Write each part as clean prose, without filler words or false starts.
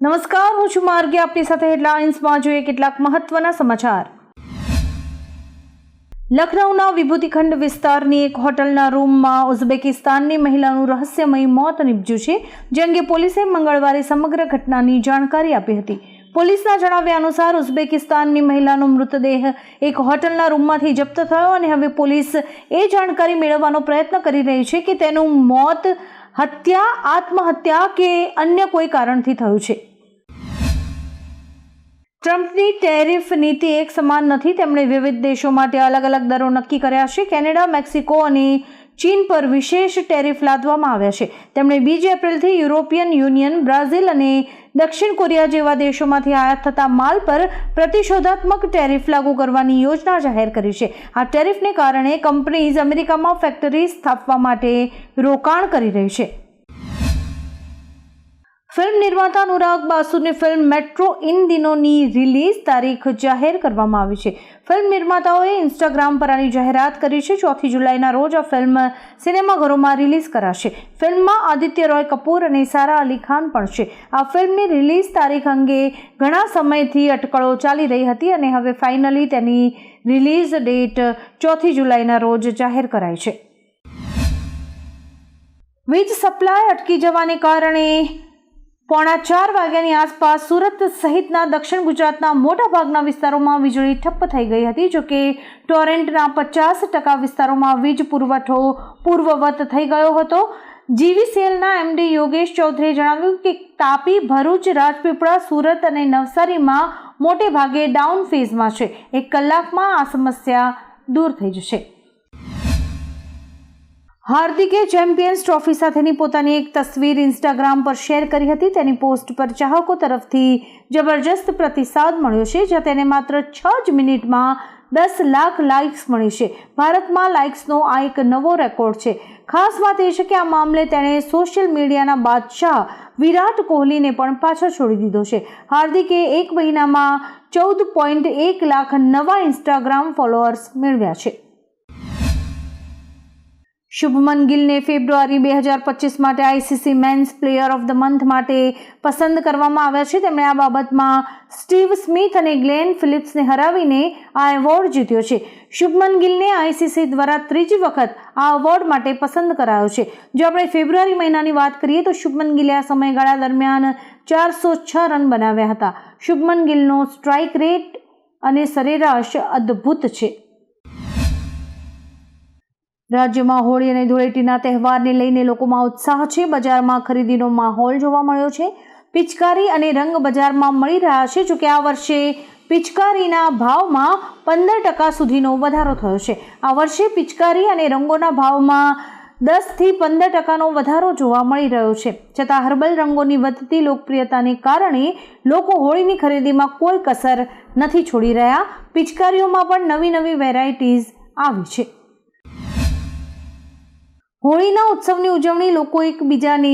નમસ્કાર, હું છું માર્ગી. આપની સાથે હેડલાઇન્સમાં જોઈએ કેટલાક મહત્વના સમાચાર. લખનૌના વિભૂતિખંડ વિસ્તારની એક હોટલના રૂમમાં ઉઝબેકિસ્તાનની મહિલાનું રહસ્યમય મોત નીપજ્યું છે, જે અંગે પોલીસે મંગળવારે સમગ્ર ઘટનાની જાણકારી આપી હતી. પોલીસના જણાવ્યા અનુસાર ઉઝબેકિસ્તાનની મહિલાનો મૃતદેહ એક હોટલના રૂમમાંથી જપ્ત થયો અને હવે પોલીસ એ જાણકારી મેળવવાનો પ્રયત્ન કરી રહી છે કે તેનું મોત હત્યા, આત્મહત્યા કે અન્ય કોઈ કારણથી થયું છે. ટ્રમ્પની ટેરિફ નીતિ એક સમાન નથી. તેમણે વિવિધ દેશો માટે અલગ અલગ દરો નક્કી કર્યા છે. કેનેડા, મેક્સિકો અને ચીન પર વિશેષ ટેરિફ લાદવામાં આવ્યા છે. તેમણે 2 એપ્રિલથી યુરોપિયન યુનિયન, બ્રાઝિલ અને દક્ષિણ કોરિયા જેવા દેશોમાંથી આયાત થતા માલ પર પ્રતિશોધાત્મક ટેરિફ લાગુ કરવાની યોજના જાહેર કરી છે. આ ટેરિફને કારણે કંપનીઝ અમેરિકામાં ફેક્ટરી સ્થાપવા માટે રોકાણ કરી રહી છે. ફિલ્મ નિર્માતા અનુરાગ બાસુની ફિલ્મ મેટ્રો ઇન દિનોની રિલીઝ તારીખ જાહેર કરવામાં આવી છે. ફિલ્મ નિર્માતાઓએ ઇન્સ્ટાગ્રામ પર આની જાહેરાત કરી છે. 4 જુલાઈના રોજ આ ફિલ્મ સિનેમાઘરોમાં રિલીઝ કરાશે. ફિલ્મમાં આદિત્ય રોય કપૂર અને સારા અલી ખાન પણ છે. આ ફિલ્મની રિલીઝ તારીખ અંગે ઘણા સમયથી અટકળો ચાલી રહી હતી અને હવે ફાઇનલી તેની રિલીઝ ડેટ 4 જુલાઈના રોજ જાહેર કરાઈ છે. વીજ સપ્લાય અટકી જવાને કારણે 4:45 વાગ્યાની આસપાસ સુરત સહિતના દક્ષિણ ગુજરાતના મોટાભાગના વિસ્તારોમાં વીજળી ઠપ્પ થઈ ગઈ હતી. જોકે ટોરેન્ટના 50% વિસ્તારોમાં વીજ પુરવઠો પૂર્વવત થઈ ગયો હતો. જીવીસીએલના એમડી યોગેશ ચૌધરીએ જણાવ્યું કે તાપી, ભરૂચ, રાજપીપળા, સુરત અને નવસારીમાં મોટે ભાગે ડાઉન ફેઝમાં છે. 1 કલાકમાં આ સમસ્યા દૂર થઈ જશે. હાર્દિકે ચેમ્પિયન્સ ટ્રોફી સાથેની પોતાની એક તસવીર ઇન્સ્ટાગ્રામ પર શેર કરી હતી. તેની પોસ્ટ પર ચાહકો તરફથી જબરજસ્ત પ્રતિસાદ મળ્યો છે, જ્યાં તેને માત્ર 6 જ મિનિટમાં 10 લાખ લાઇક્સ મળી છે. ભારતમાં લાઇક્સનો આ એક નવો રેકોર્ડ છે. ખાસ વાત એ છે કે આ મામલે તેણે સોશિયલ મીડિયાના બાદશાહ વિરાટ કોહલીને પણ પાછળ છોડી દીધો છે. હાર્દિકે 1 મહિનામાં 14.1 લાખ નવા ઇન્સ્ટાગ્રામ ફોલોઅર્સ મેળવ્યા છે. શુભમન ગિલને ફેબ્રુઆરી 2025 માટે ICC men's player of the month માટે પસંદ કરવામાં આવ્યા છે. તેમણે આ બાબતમાં સ્ટીવ સ્મિથ અને ગ્લેન ફિલિપ્સને હરાવીને આ એવોર્ડ જીત્યો છે. શુભમન ગિલને આઈસીસી દ્વારા 3જી વખત આ એવોર્ડ માટે પસંદ કરાયો છે. જો આપણે ફેબ્રુઆરી મહિનાની વાત કરીએ તો શુભમન ગિલે આ સમયગાળા દરમિયાન 406 રન બનાવ્યા હતા. શુભમન ગિલનો સ્ટ્રાઇક રેટ અને સરેરાશ અદ્ભુત છે. રાજ્યમાં હોળી અને ધૂળેટીના તહેવારને લઈને લોકોમાં ઉત્સાહ છે. બજારમાં ખરીદીનો માહોલ જોવા મળ્યો છે. પિચકારી અને રંગ બજારમાં મળી રહ્યા છે. જોકે આ વર્ષે પિચકારીના ભાવમાં 15% સુધીનો વધારો થયો છે. આ વર્ષે પિચકારી અને રંગોના ભાવમાં 10 થી 15%નો વધારો જોવા મળી રહ્યો છે. છતાં હર્બલ રંગોની વધતી લોકપ્રિયતાને કારણે લોકો હોળીની ખરીદીમાં કોઈ કસર નથી છોડી રહ્યા. પિચકારીઓમાં પણ નવી વેરાયટીઝ આવી છે. હોળીના ઉત્સવની ઉજવણી લોકો એકબીજાને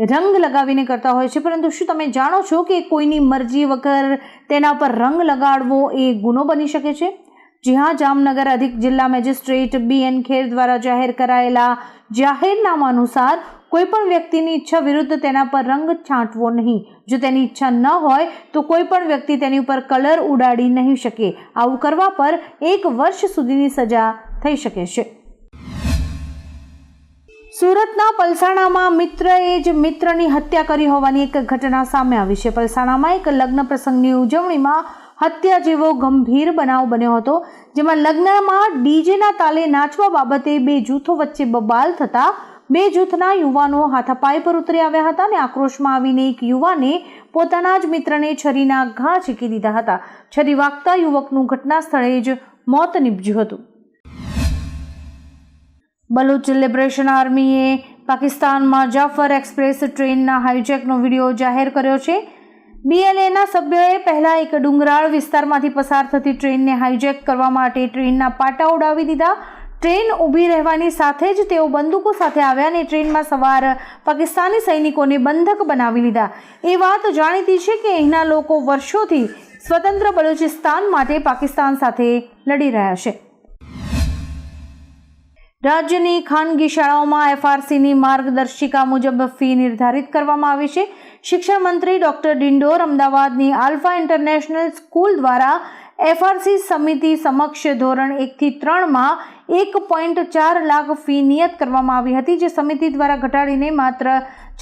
રંગ લગાવીને કરતા હોય છે, પરંતુ શું તમે જાણો છો કે કોઈની મરજી વગર તેના પર રંગ લગાડવો એ ગુનો બની શકે છે? જી હા, જામનગર અધિક જિલ્લા મેજિસ્ટ્રેટ BN ખેર દ્વારા જાહેર કરાયેલા જાહેરનામા અનુસાર કોઈ પણ વ્યક્તિની ઈચ્છા વિરુદ્ધ તેના પર રંગ છાંટવો નહીં. જો તેની ઈચ્છા ન હોય તો કોઈ પણ વ્યક્તિ તેની ઉપર કલર ઉડાડી નહીં શકે. આવું કરવા પર 1 વર્ષ સુધીની સજા થઈ શકે છે. સુરતના પલસાણામાં મિત્રએ જ મિત્રની હત્યા કરી હોવાની એક ઘટના સામે આવી છે. પલસાણામાં એક લગ્ન પ્રસંગની ઉજવણીમાં હત્યા જેવો ગંભીર બનાવ બન્યો હતો, જેમાં લગ્નમાં ડીજેના તાલે નાચવા બાબતે 2 જૂથો વચ્ચે બબાલ થતા 2 જૂથના યુવાનો હાથાપાઈ પર ઉતરી આવ્યા હતા અને આક્રોશમાં આવીને એક યુવાને પોતાના જ મિત્રને છરીના ઘા ઝીકી દીધા હતા. છરી વાગતા યુવકનું ઘટના સ્થળે જ મોત નીપજ્યું હતું. બલુચ લિબરેશન આર્મીએ પાકિસ્તાનમાં જાફર એક્સપ્રેસ ટ્રેનના હાઈજેકનો વિડીયો જાહેર કર્યો છે. BLAના સભ્યોએ પહેલા એક ડુંગરાળ વિસ્તારમાંથી પસાર થતી ટ્રેનને હાઈજેક કરવા માટે ટ્રેનના પાટા ઉડાવી દીધા. ટ્રેન ઊભી રહેવાની સાથે જ તેઓ બંદૂકો સાથે આવ્યા અને ટ્રેનમાં સવાર પાકિસ્તાની સૈનિકોને બંધક બનાવી લીધા. એ વાત જાણીતી છે કે અહીંના લોકો વર્ષોથી સ્વતંત્ર બલુચિસ્તાન માટે પાકિસ્તાન સાથે લડી રહ્યા છે. રાજ્યની ખાનગી શાળાઓમાં FRCની માર્ગદર્શિકા મુજબ ફી નિર્ધારિત કરવામાં આવી છે. શિક્ષણ મંત્રી ડોક્ટર ડિંડોર અમદાવાદની આલ્ફા ઇન્ટરનેશનલ સ્કૂલ દ્વારા FRC સમિતિ સમક્ષ ધોરણ 1 થી 3માં 1.4 લાખ ફી નિયત કરવામાં આવી હતી, જે સમિતિ દ્વારા ઘટાડીને માત્ર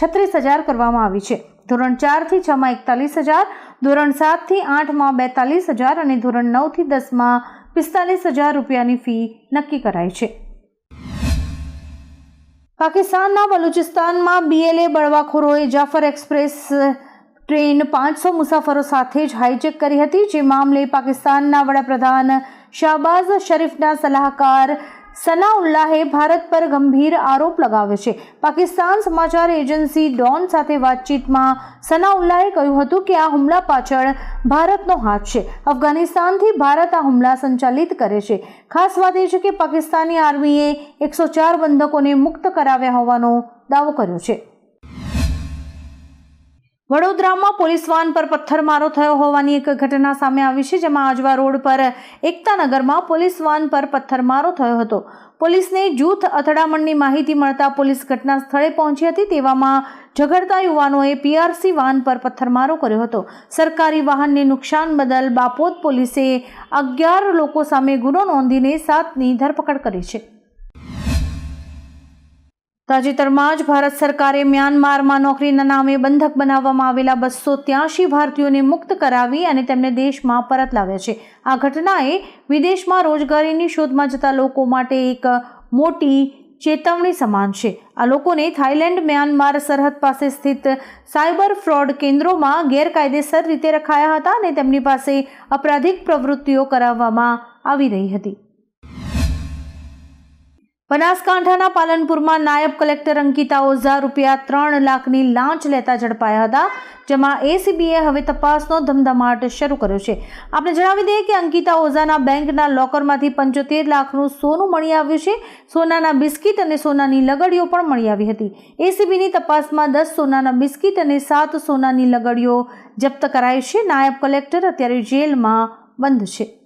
36,000 કરવામાં આવી છે. ધોરણ 4 થી 6માં 41,000, ધોરણ 7 થી 8માં 42,000 અને ધોરણ 9 થી 10માં 45,000 રૂપિયાની ફી નક્કી કરાઈ છે. પાકિસ્તાનના બલુચિસ્તાનમાં BLA બળવાખોરોએ જાફર એક્સપ્રેસ ટ્રેન 500 મુસાફરો સાથે જ હાઈજેક કરી હતી, જે મામલે પાકિસ્તાનના વડાપ્રધાન શાહબાઝ શરીફના સલાહકાર સનાઉલ્લાહે ભારત પર ગંભીર આરોપ લગાવ્યો છે. પાકિસ્તાન સમાચાર એજન્સી ડોન સાથે વાતચીતમાં સનાઉલ્લાહે કહ્યું હતું કે આ હુમલા પાછળ ભારતનો હાથ છે. અફઘાનિસ્તાનથી ભારત આ હુમલા સંચાલિત કરે છે. ખાસ વાત એ છે કે પાકિસ્તાની આર્મીએ 104 બંધકોને મુક્ત કરાવ્યા હોવાનો દાવો કર્યો છે. વડોદરામાં પોલીસ વાન પર પથ્થરમારો થયો હોવાની એક ઘટના સામે આવી છે, જેમાં આજવા રોડ પર એકતાનગરમાં પોલીસ વાન પર પથ્થરમારો થયો હતો. પોલીસને જૂથ અથડામણની માહિતી મળતા પોલીસ ઘટના સ્થળે પહોંચી હતી. તેવામાં ઝઘડતા યુવાનોએ PRC વાન પર પથ્થરમારો કર્યો હતો. સરકારી વાહનને નુકસાન બદલ બાપોદ પોલીસે 11 લોકો સામે ગુનો નોંધીને 7ની ધરપકડ કરી છે. તાજેતરમાં જ ભારત સરકારે મ્યાનમારમાં નોકરીના નામે બંધક બનાવવામાં આવેલા 283 ભારતીયોને મુક્ત કરાવી અને તેમને દેશમાં પરત લાવ્યા છે. આ ઘટનાએ વિદેશમાં રોજગારીની શોધમાં જતા લોકો માટે એક મોટી ચેતવણી સમાન છે. આ લોકોને થાઈલેન્ડ મ્યાનમાર સરહદ પાસે સ્થિત સાયબર ફ્રોડ કેન્દ્રોમાં ગેરકાયદેસર રીતે રખાયા હતા અને તેમની પાસે અપરાધિક પ્રવૃત્તિઓ કરાવવામાં આવી રહી હતી. બનાસકાંઠાના પાલનપુરમાં નાયબ કલેક્ટર અંકિતા ઓઝા ₹3 લાખની લાંચ લેતા ઝડપાયા હતા, જેમાં ACBએ હવે તપાસનો ધમધમાટ શરૂ કર્યો છે. આપણે જણાવી દઈએ કે અંકિતા ઓઝાના બેંકના લોકરમાંથી 75 લાખનું સોનું મળી આવ્યું છે. સોનાના બિસ્કિટ અને સોનાની લગડીઓ પણ મળી આવી હતી. ACBની તપાસમાં 10 સોનાના બિસ્કિટ અને 7 સોનાની લગડીઓ જપ્ત કરાઈ છે. નાયબ કલેક્ટર અત્યારે જેલમાં બંધ છે.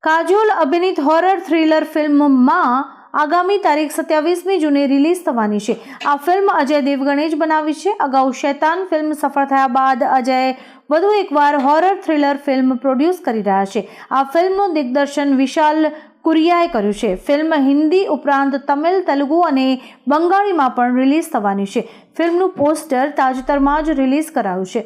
કાજોલ અભિનીત હોરર થ્રિલર ફિલ્મ માં આગામી તારીખ 27મી જૂને રિલીઝ થવાની છે. આ ફિલ્મ અજય દેવગણે જ બનાવી છે. અગાઉ શૈતાન ફિલ્મ સફળ થયા બાદ અજય વધુ એકવાર હોરર થ્રિલર ફિલ્મ પ્રોડ્યુસ કરી રહ્યા છે. આ ફિલ્મનું દિગ્દર્શન વિશાલ કુરિયાએ કર્યું છે. ફિલ્મ હિન્દી ઉપરાંત તમિલ, તેલુગુ અને બંગાળીમાં પણ રિલીઝ થવાની છે. ફિલ્મનું પોસ્ટર તાજેતરમાં જ રિલીઝ કરાયું છે.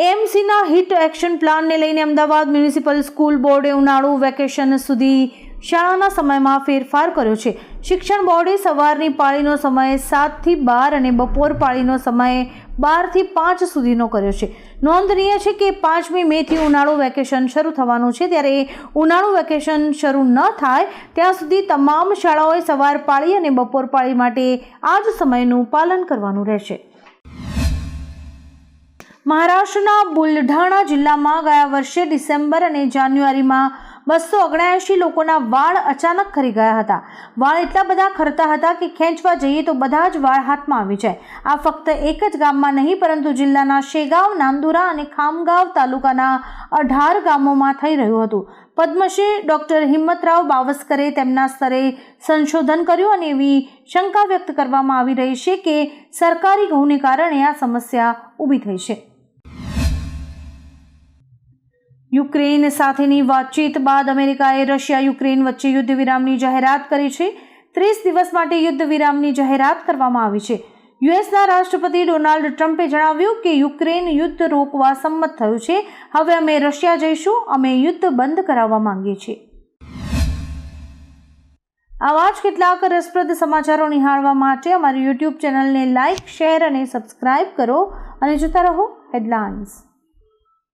AMCના હિટ એક્શન પ્લાનને લઈને અમદાવાદ મ્યુનિસિપલ સ્કૂલ બોર્ડે ઉનાળુ વેકેશન સુધી શાળાના સમયમાં ફેરફાર કર્યો છે. શિક્ષણ બોર્ડે સવારની પાળીનો સમય 7 થી 12 અને બપોર પાળીનો સમય 12 થી 5 સુધીનો કર્યો છે. નોંધનીય છે કે 5મી મેથી ઉનાળુ વેકેશન શરૂ થવાનું છે, ત્યારે ઉનાળુ વેકેશન શરૂ ન થાય ત્યાં સુધી તમામ શાળાઓએ સવાર પાળી અને બપોર પાળી માટે આ જ સમયનું પાલન કરવાનું રહેશે. મહારાષ્ટ્રના બુલઢાણા જિલ્લામાં ગયા વર્ષે ડિસેમ્બર અને જાન્યુઆરીમાં 279 લોકોના વાળ અચાનક ખરી ગયા હતા. વાળ એટલા બધા ખરતા હતા કે ખેંચવા જઈએ તો બધા જ વાળ હાથમાં આવી જાય. આ ફક્ત એક જ ગામમાં નહીં, પરંતુ જિલ્લાના શેગાંવ, નાંદુરા અને ખામગાંવ તાલુકાના 18 ગામોમાં થઈ રહ્યું હતું. પદ્મશ્રી ડોક્ટર હિંમતરાવ બાવસ્કરે તેમના સ્તરે સંશોધન કર્યું અને એવી શંકા વ્યક્ત કરવામાં આવી રહી છે કે સરકારી ઘઉંને કારણે આ સમસ્યા ઊભી થઈ છે. યુક્રેન સાથેની વાતચીત બાદ અમેરિકાએ રશિયા યુક્રેન વચ્ચે યુદ્ધ વિરામની જાહેરાત કરી છે. 30 દિવસ માટે યુદ્ધ વિરામની જાહેરાત કરવામાં આવી છે. યુએસના રાષ્ટ્રપતિ ડોનાલ્ડ ટ્રમ્પે જણાવ્યું કે યુક્રેન યુદ્ધ રોકવા સંમત થયું છે. હવે અમે રશિયા જઈશું. અમે યુદ્ધ બંધ કરાવવા માંગીએ છીએ. આવા જ કેટલાક રસપ્રદ સમાચારો નિહાળવા માટે અમારી YouTube ચેનલને લાઇક, શેર અને સબસ્ક્રાઇબ કરો અને જોતા રહો હેડલાઇન્સ.